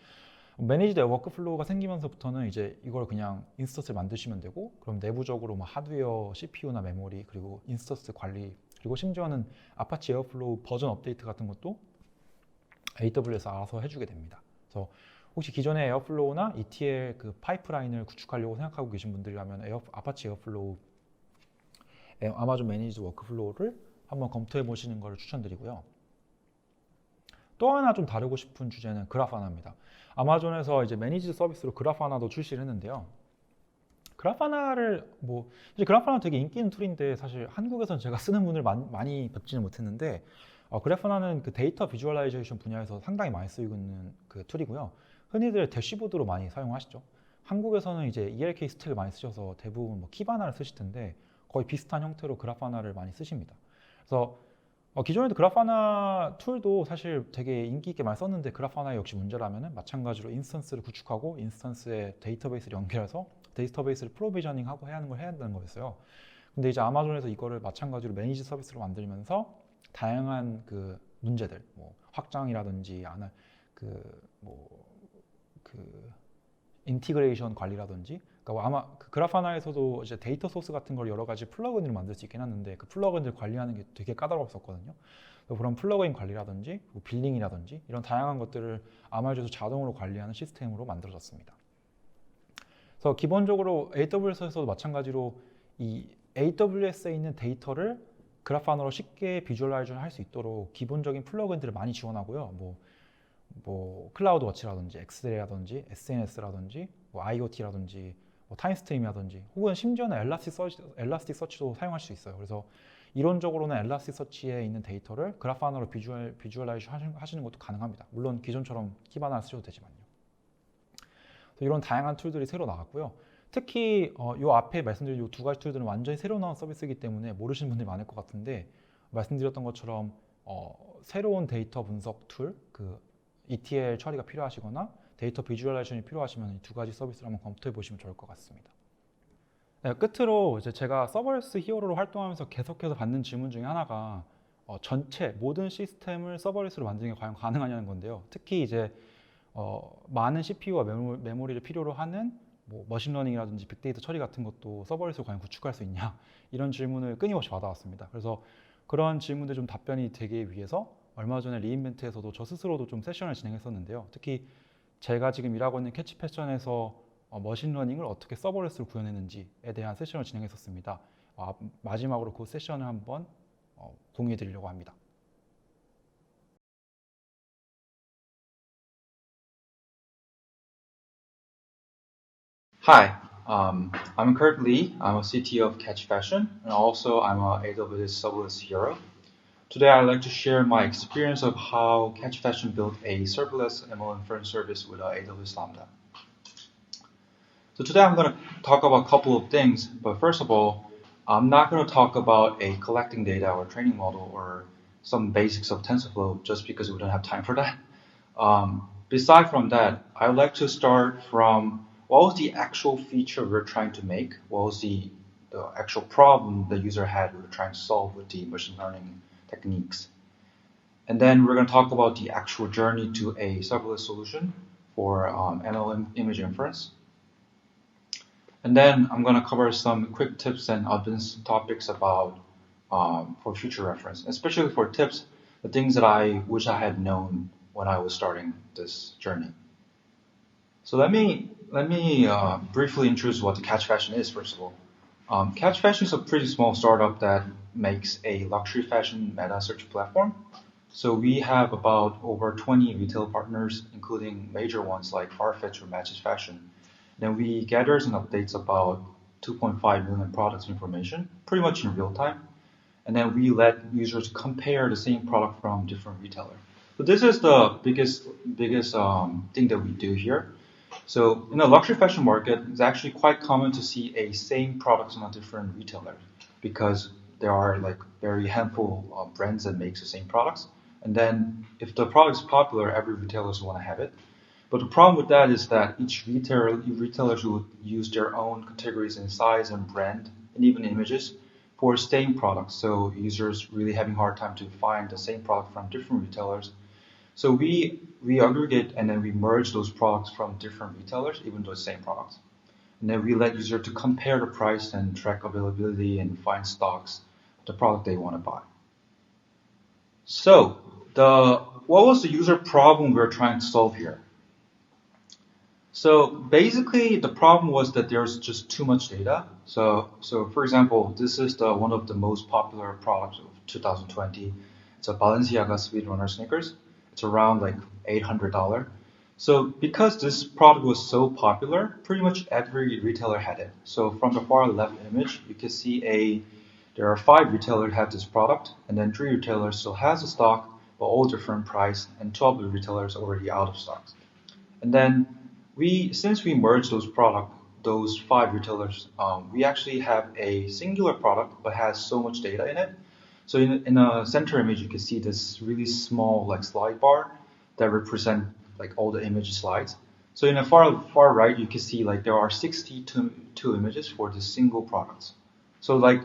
매니지드 워크플로우가 생기면서부터는 이제 이걸 그냥 인스턴스를 만드시면 되고, 그럼 내부적으로 뭐 하드웨어, CPU나 메모리, 그리고 인스턴스 관리, 그리고 심지어는 아파치 에어플로우 버전 업데이트 같은 것도 AWS 알아서 해주게 됩니다. 그래서 혹시 기존의 에어플로우나 ETL 그 파이프라인을 구축하려고 생각하고 계신 분들이라면 아파치 에어플로우 아마존 매니지드 워크플로우를 한번 검토해 보시는 것을 추천드리고요. 또 하나 좀 다루고 싶은 주제는 그라파나입니다. 아마존에서 이제 매니지드 서비스로 그라파나도 출시를 했는데요. 그라파나를 사실 그라파나 되게 인기 있는 툴인데, 사실 한국에서는 제가 쓰는 분을 많이 뵙지는 못했는데, 그래파나는 그 데이터 비주얼라이제이션 분야에서 상당히 많이 쓰이고 있는 그 툴이고요. 흔히들 대시보드로 많이 사용하시죠. 한국에서는 이제 ELK 스택을 많이 쓰셔서 대부분 뭐 키바나를 쓰실 텐데, 거의 비슷한 형태로 그라파나를 많이 쓰십니다. 그래서 기존에도 그라파나 툴도 사실 되게 인기 있게 많이 썼는데, 그라파나 역시 문제라면 마찬가지로 인스턴스를 구축하고 인스턴스에 데이터베이스를 연결해서 데이터베이스를 프로비저닝하고 해야 하는 걸 해야 한다는 거였어요. 근데 이제 아마존에서 이거를 마찬가지로 매니지 서비스로 만들면서 다양한 그 문제들, 뭐 확장이라든지 인티그레이션 관리라든지, 그러니까 아마 그 그라파나에서도 이제 데이터 소스 같은 걸 여러 가지 플러그인을 만들 수 있긴 하는데, 그 플러그인들 관리하는 게 되게 까다로웠었거든요. 그런 플러그인 관리라든지 빌링이라든지 이런 다양한 것들을 아마존에서 자동으로 관리하는 시스템으로 만들어졌습니다. 그래서 기본적으로 AWS에서도 마찬가지로 이 AWS에 있는 데이터를 그라파나로 쉽게 비주얼라이즈를 할 수 있도록 기본적인 플러그인들을 많이 지원하고요. 뭐 클라우드 워치라든지 엑스레이라든지 SNS라든지 뭐 IoT라든지 뭐 타임스트림이라든지, 혹은 심지어는 엘라스틱 서치도 사용할 수 있어요. 그래서 이론적으로는 엘라스틱 서치에 있는 데이터를 그라파나로 비주얼라이즈 하시는 것도 가능합니다. 물론 기존처럼 키바나를 쓰셔도 되지만요. 이런 다양한 툴들이 새로 나왔고요. 특히 이 앞에 말씀드린 이 두 가지 툴들은 완전히 새로 나온 서비스이기 때문에 모르시는 분들이 많을 것 같은데, 말씀드렸던 것처럼 새로운 데이터 분석 툴, 그 ETL 처리가 필요하시거나 데이터 비주얼라이제이션이 필요하시면 이 두 가지 서비스를 한번 검토해 보시면 좋을 것 같습니다. 네, 끝으로 이제 제가 서버레스 히어로로 활동하면서 계속해서 받는 질문 중에 하나가 전체 모든 시스템을 서버레스로 만드는 게 과연 가능하냐는 건데요. 특히 이제 많은 CPU와 메모리를 필요로 하는 뭐 머신러닝이라든지 빅데이터 처리 같은 것도 서버레스로 과연 구축할 수 있냐, 이런 질문을 끊임없이 받아왔습니다. 그래서 그런 질문들 좀 답변이 되기 위해서 얼마 전에 리인벤트에서도 저 스스로도 좀 세션을 진행했었는데요. 특히 제가 지금 일하고 있는 캐치 패션에서 머신러닝을 어떻게 서버레스로 구현했는지에 대한 세션을 진행했었습니다. 마지막으로 그 세션을 한번 공유해 드리려고 합니다. Hi, I'm Kurt Lee. I'm a CTO of Catch Fashion, and also I'm a AWS Serverless Hero. Today I'd like to share my experience of how Catch Fashion built a serverless ML inference service with AWS Lambda. So today I'm going to talk about a couple of things, but first of all, I'm not going to talk about a collecting data or training model or some basics of TensorFlow just because we don't have time for that. Beside from that, I'd like to start from what was the actual feature we're trying to make, what was the actual problem the user had we were trying to solve with the machine learning techniques. And then we're going to talk about the actual journey to a serverless solution for ML image inference. And then I'm going to cover some quick tips and advanced topics about for future reference, especially for tips, the things that I wish I had known when I was starting this journey. So let me briefly introduce what the Catch Fashion is, first of all. Catch Fashion is a pretty small startup that makes a luxury fashion meta search platform. So we have about over 20 retail partners, including major ones like Farfetch or Matches Fashion. Then we gather and updates about 2.5 million products information, pretty much in real time. And then we let users compare the same product from different retailers. So this is the biggest thing that we do here. So in the luxury fashion market, it's actually quite common to see a same products on a different retailer because there are like very handful of brands that makes the same products. And then if the product is popular, every retailer want to have it. But the problem with that is that each retailers would use their own categories in size and brand and even images for same products. So users really having a hard time to find the same product from different retailers. So we aggregate and then we merge those products from different retailers, even though it's the same products. And then we let users to compare the price and track availability and find stocks, the product they want to buy. So what was the user problem we're trying to solve here? So basically, the problem was that there's just too much data. So for example, this is one of the most popular products of 2020. It's a Balenciaga Speed Runner sneakers. It's around like $800. So because this product was so popular, pretty much every retailer had it. So from the far left image, you can see there are 5 retailers that have this product, and then 3 retailers still has the stock, but all different price, and 12 retailers already out of stocks. And then since we merged those 5 retailers, we actually have a singular product but has so much data in it. So in a center image, you can see this really small like slide bar that represent like all the image slides. So in the far right, you can see like there are 62 images for this single product. So like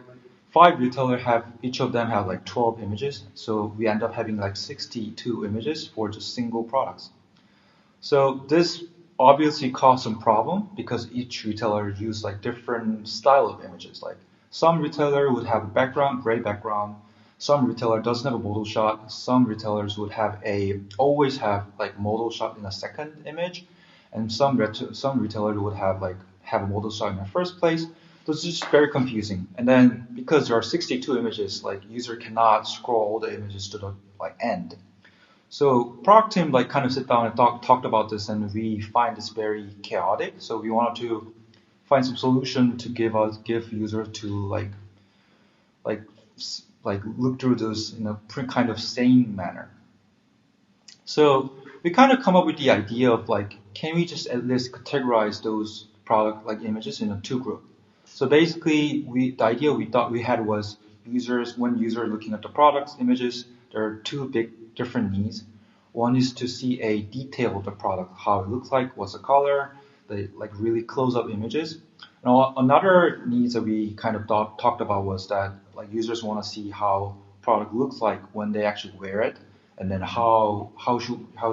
5 retailers each of them have like 12 images. So we end up having like 62 images for just single products. So this obviously caused some problem because each retailer used like different style of images. Like some retailer would have a gray background. Some retailer doesn't have a modal shot. Some retailers would always have like modal shot in a second image, and some retailer would have a modal shot in the first place. So it's just very confusing. And then because there are 62 images, like user cannot scroll all the images to the end. So product team kind of sit down and talked about this, and we find this very chaotic. So we wanted to find some solution to give users to look through those in a kind of sane manner. So we kind of come up with the idea of can we just at least categorize those product images in a 2 group? So basically, the idea we thought we had was when users looking at the products images, there are 2 big different needs. One is to see a detail of the product, how it looks like, what's the color, the really close-up images. And another needs that we kind of talked about was that users want to see how product looks like when they actually wear it, and then how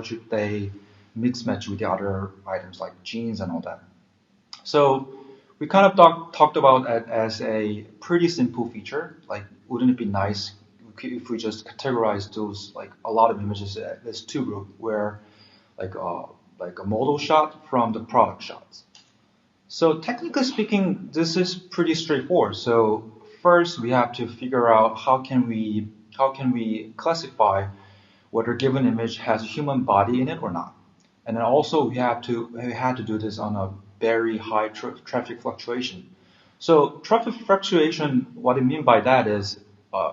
should they mix match with the other items like jeans and all that. So we kind of talked about it as a pretty simple feature. Wouldn't it be nice if we just categorize those a lot of images as 2 groups, where a model shot from the product shots. So technically speaking, this is pretty straightforward. So first we have to figure out how can we classify whether a given image has a human body in it or not. And then also we had to do this on a very high traffic fluctuation. So traffic fluctuation, what I mean by that is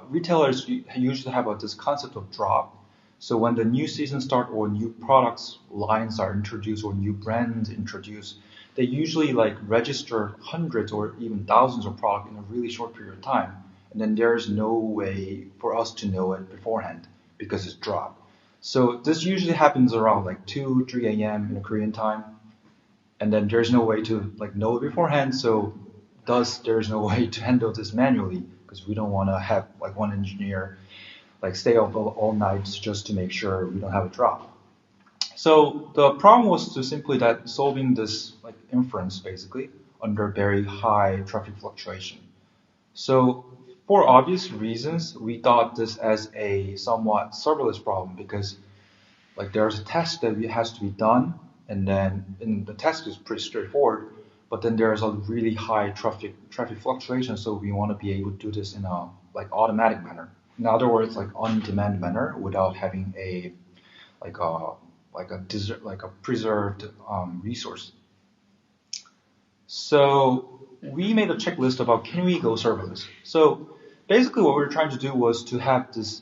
retailers usually have this concept of drop. So when the new season start or new products lines are introduced or new brands introduced, they usually like register hundreds or even thousands of products in a really short period of time. And then there's no way for us to know it beforehand because it's dropped. So this usually happens around like 2, 3 a.m. in the Korean time. And then there's no way to like know it beforehand. So thus there's no way to handle this manually because we don't want to have like one engineer like stay up all night just to make sure we don't have a drop. So the problem was to simply that solving this like inference basically under very high traffic fluctuation. So for obvious reasons, we thought this as a somewhat serverless problem because like there's a task that has to be done, and then the task is pretty straightforward, but then there's a really high traffic fluctuation, so we want to be able to do this in a like automatic manner. In other words, like on-demand manner without having a like a like a preserved resource. So we made a checklist about can we go serverless. So basically what we were trying to do was to have this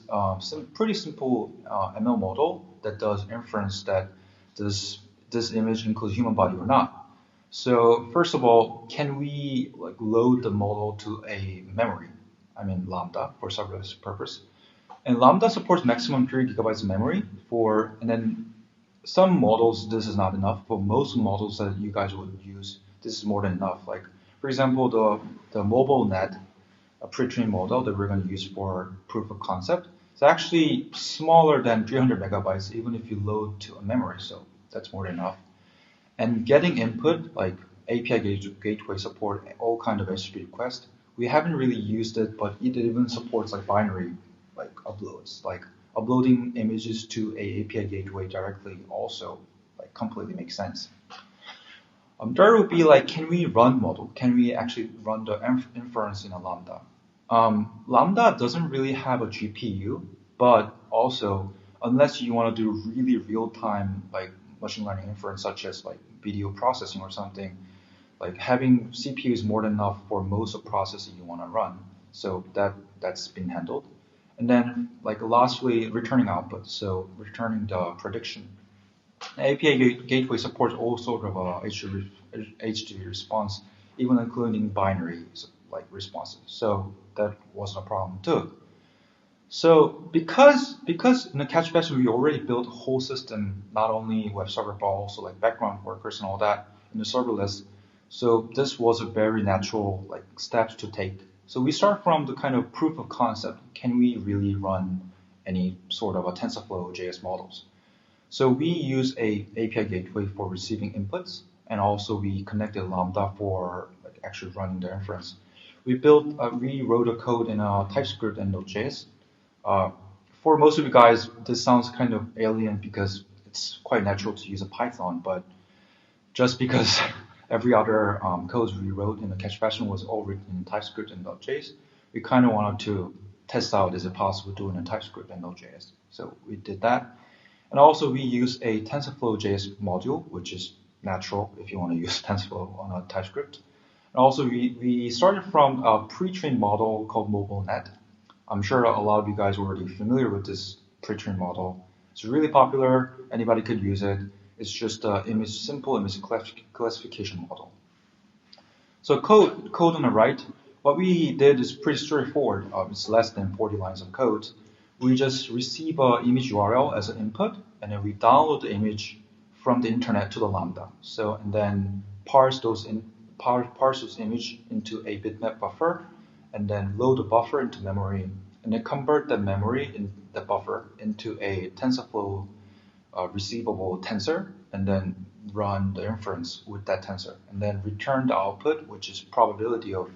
pretty simple ML model that does inference that this image includes human body or not. So first of all, can we like load the model to a memory? I mean Lambda for serverless purpose. And Lambda supports maximum 3 gigabytes of memory for, and then some models this is not enough. For most models that you guys would use, this is more than enough. Like for example, the MobileNet, a pre-trained model that we're going to use for proof of concept, it's actually smaller than 300 megabytes, even if you load to a memory. So that's more than enough. And getting input like API gateway support all kind of HTTP requests. We haven't really used it, but it even supports like binary like uploads, like uploading images to a API gateway directly also like completely makes sense. Third would be like, can we run model? Can we actually run the inference in a Lambda? Lambda doesn't really have a GPU, but also unless you want to do really real-time like machine learning inference, such as like video processing or something, like having CPU is more than enough for most of the processing you want to run. So that's been handled. And then like lastly, returning output. So returning the prediction. API gateway supports all sort of HTTP response, even including binary like responses. So that wasn't a problem too. So because in the Catch Bash we already built a whole system, not only web server but also like background workers and all that in the serverless. So this was a very natural like steps to take. So we start from the kind of proof of concept. Can we really run any sort of a TensorFlow JS models? So we use a API gateway for receiving inputs, and also we connected Lambda for like actually running the inference. We wrote a code in TypeScript and Node.js. For most of you guys, this sounds kind of alien because it's quite natural to use a Python, but just because every other code we wrote in the Catch Fashion was all written in TypeScript and Node.js, we kind of wanted to test out is it possible to do it in TypeScript and Node.js. So we did that. And also we use a TensorFlow JS module, which is natural if you want to use TensorFlow on a TypeScript. And also we started from a pre-trained model called MobileNet. I'm sure a lot of you guys are already familiar with this pre-trained model. It's really popular, anybody could use it. It's just a simple image classification model. So code on the right, what we did is pretty straightforward. It's less than 40 lines of code. We just receive an image URL as an input, and then we download the image from the internet to the Lambda. So and then parse those image into a bitmap buffer, and then load the buffer into memory, and then convert the memory in the buffer into a TensorFlow receivable tensor, and then run the inference with that tensor, and then return the output, which is probability of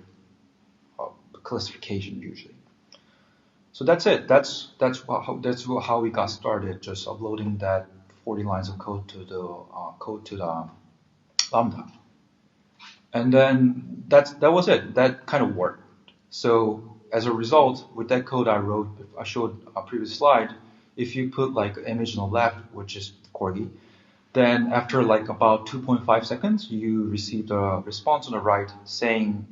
classification usually. So that's it. That's how we got started. Just uploading that 40 lines of code to the Lambda, and then that was it. That kind of worked. So as a result, with that code I showed a previous slide. If you put like an image on the left, which is Corgi, then after like about 2.5 seconds, you receive a response on the right saying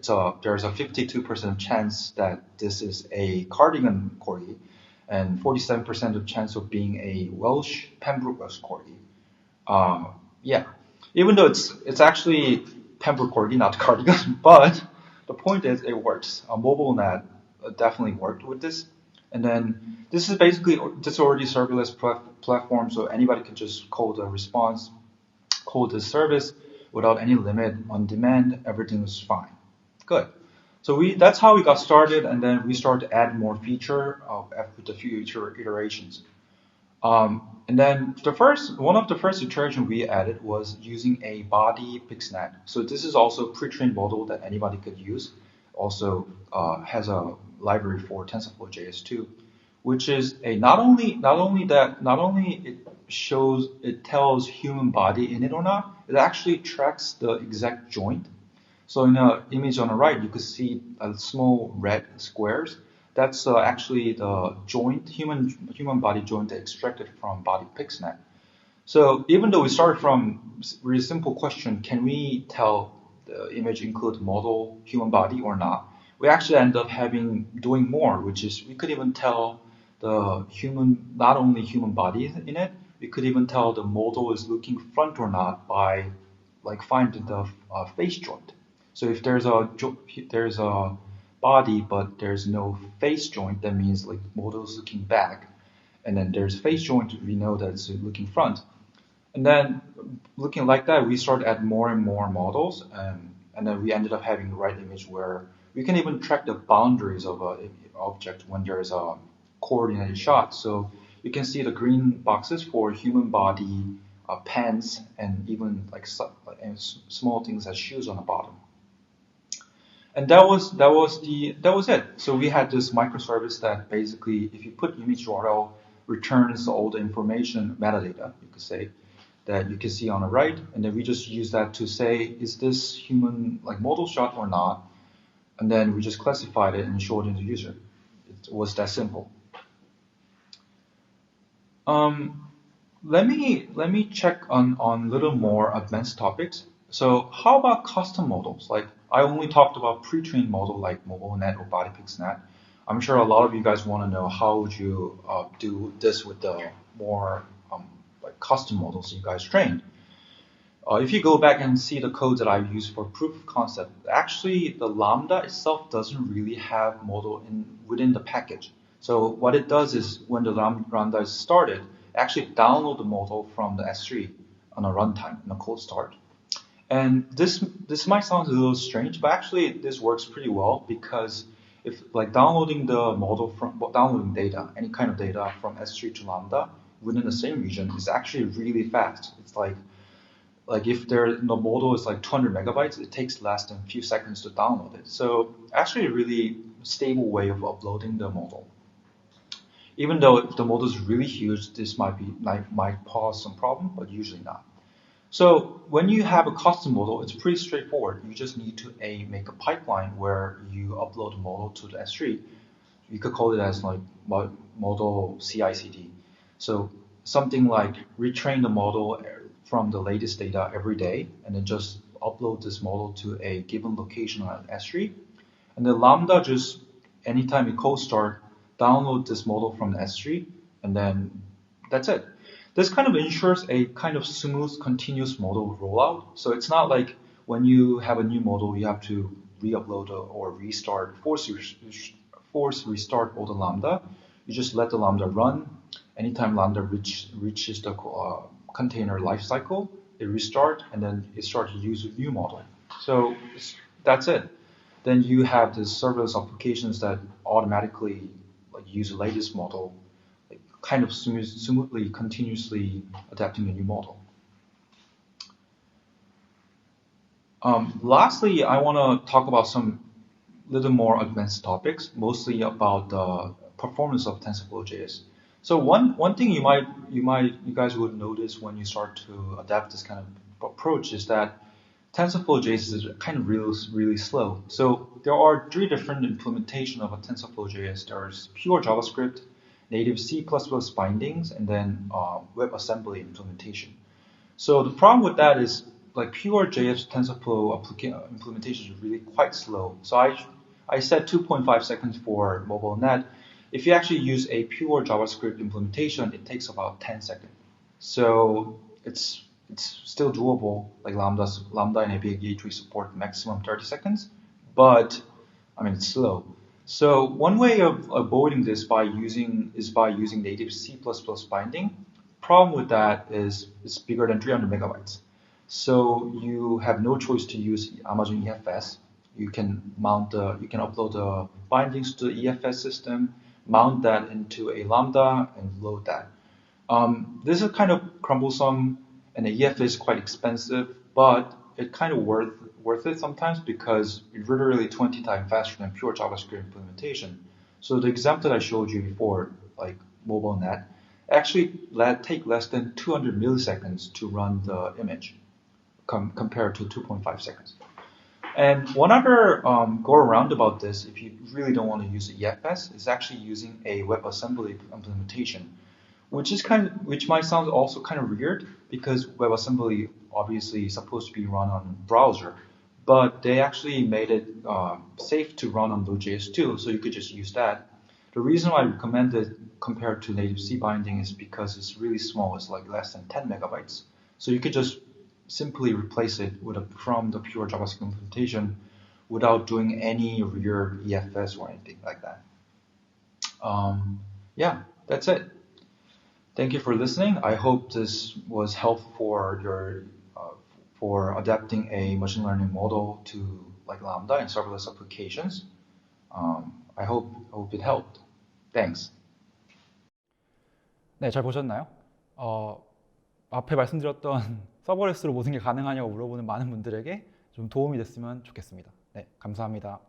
there's a 52% chance that this is a Cardigan corgi, and 47% of chance of being a Welsh Pembroke Welsh corgi. Yeah, even though it's actually Pembroke corgi, not Cardigan, but the point is it works. MobileNet definitely worked with this, and then this is basically this already serverless platform, so anybody can just call the response, call this service without any limit on demand. Everything was fine. Good. So that's how we got started, and then we started to add more feature with the future iterations. And then one of the first iteration we added was using a body PixNet. So this is also a pre-trained model that anybody could use. Also has a library for TensorFlow JS2, which is not only it tells human body in it or not, it actually tracks the exact joint. So in the image on the right, you could see small red squares. That's actually the joint, human body joint extracted from body PixNet. So even though we started from a really simple question, can we tell the image include model human body or not? We actually end up doing more, which is we could even tell the not only human body in it, we could even tell the model is looking front or not by finding the face joint. So if there's a body but there's no face joint, that means model is looking back, and then there's face joint, we know that it's looking front. And then looking like that, we started add more and more models, and then we ended up having the right image where we can even track the boundaries of an object when there's a coordinated shot. So you can see the green boxes for human body, pants, and even small things as shoes on the bottom. And that was it. So we had this microservice that basically, if you put image URL, returns all the information, metadata, you could say, that you can see on the right, and then we just use that to say, is this human model shot or not? And then we just classified it and showed it to the user. It was that simple. Let me check on a little more advanced topics. So how about custom models? I only talked about pre-trained model like MobileNet or BodyPixNet. I'm sure a lot of you guys want to know how would you do this with the more custom models you guys trained. If you go back and see the code that I used for proof of concept, actually the Lambda itself doesn't really have model within the package. So what it does is when the Lambda is started, actually download the model from the S3 on a runtime, in a cold start. And this might sound a little strange, but actually this works pretty well, because if downloading the model downloading data, any kind of data from S3 to Lambda within the same region is actually really fast. It's like if the model is 200 megabytes, it takes less than a few seconds to download it. So actually a really stable way of uploading the model. Even though if the model is really huge, this might cause some problem, but usually not. So when you have a custom model, it's pretty straightforward. You just need to make a pipeline where you upload the model to the S3. You could call it as model CI/CD. So something like retrain the model from the latest data every day, and then just upload this model to a given location on S3. And then Lambda just, anytime you cold start, download this model from the S3, and then that's it. This kind of ensures a kind of smooth, continuous model rollout. So it's not like when you have a new model, you have to re-upload or restart, force restart all the Lambda. You just let the Lambda run. Anytime Lambda reaches the container lifecycle, it restart, and then it starts to use a new model. So that's it. Then you have the serverless applications that automatically use the latest model, kind of smoothly, continuously adapting a new model. Lastly, I want to talk about some little more advanced topics, mostly about the performance of TensorFlow JS. So one thing you guys would notice when you start to adapt this kind of approach is that TensorFlow JS is kind of really slow. So there are 3 different implementations of a TensorFlow JS. There's pure JavaScript, native C++ bindings, and then WebAssembly implementation. So the problem with that is like pure JS TensorFlow implementation is really quite slow. So I said 2.5 seconds for MobileNet. If you actually use a pure JavaScript implementation, it takes about 10 seconds. So it's still doable. Like Lambda and API Gateway support maximum 30 seconds, but I mean it's slow. So one way of avoiding this is by using native C++ binding. Problem with that is it's bigger than 300 megabytes. So you have no choice to use Amazon EFS. You can upload the bindings to the EFS system, mount that into a Lambda, and load that. This is kind of cumbersome, and the EFS is quite expensive, but it's kind of worth it sometimes because it's literally 20 times faster than pure JavaScript implementation. So the example that I showed you before, like MobileNet, actually take less than 200 milliseconds to run the image compared to 2.5 seconds. And one other go around about this, if you really don't want to use the EFS, is actually using a WebAssembly implementation, which might sound also kind of weird because WebAssembly obviously is supposed to be run on browser, but they actually made it safe to run on Node.js too, so you could just use that. The reason why I recommend it compared to native C binding is because it's really small. It's like less than 10 megabytes. So you could just simply replace it from the pure JavaScript implementation without doing any weird EFS or anything like that. Yeah, that's it. Thank you for listening. I hope this was helpful for adapting a machine learning model to like Lambda and serverless applications. I hope it helped. Thanks. 네, 잘 보셨나요? 앞에 말씀드렸던 서버레스로 모든 게 가능하냐고 물어보는 많은 분들에게 좀 도움이 됐으면 좋겠습니다. 네, 감사합니다.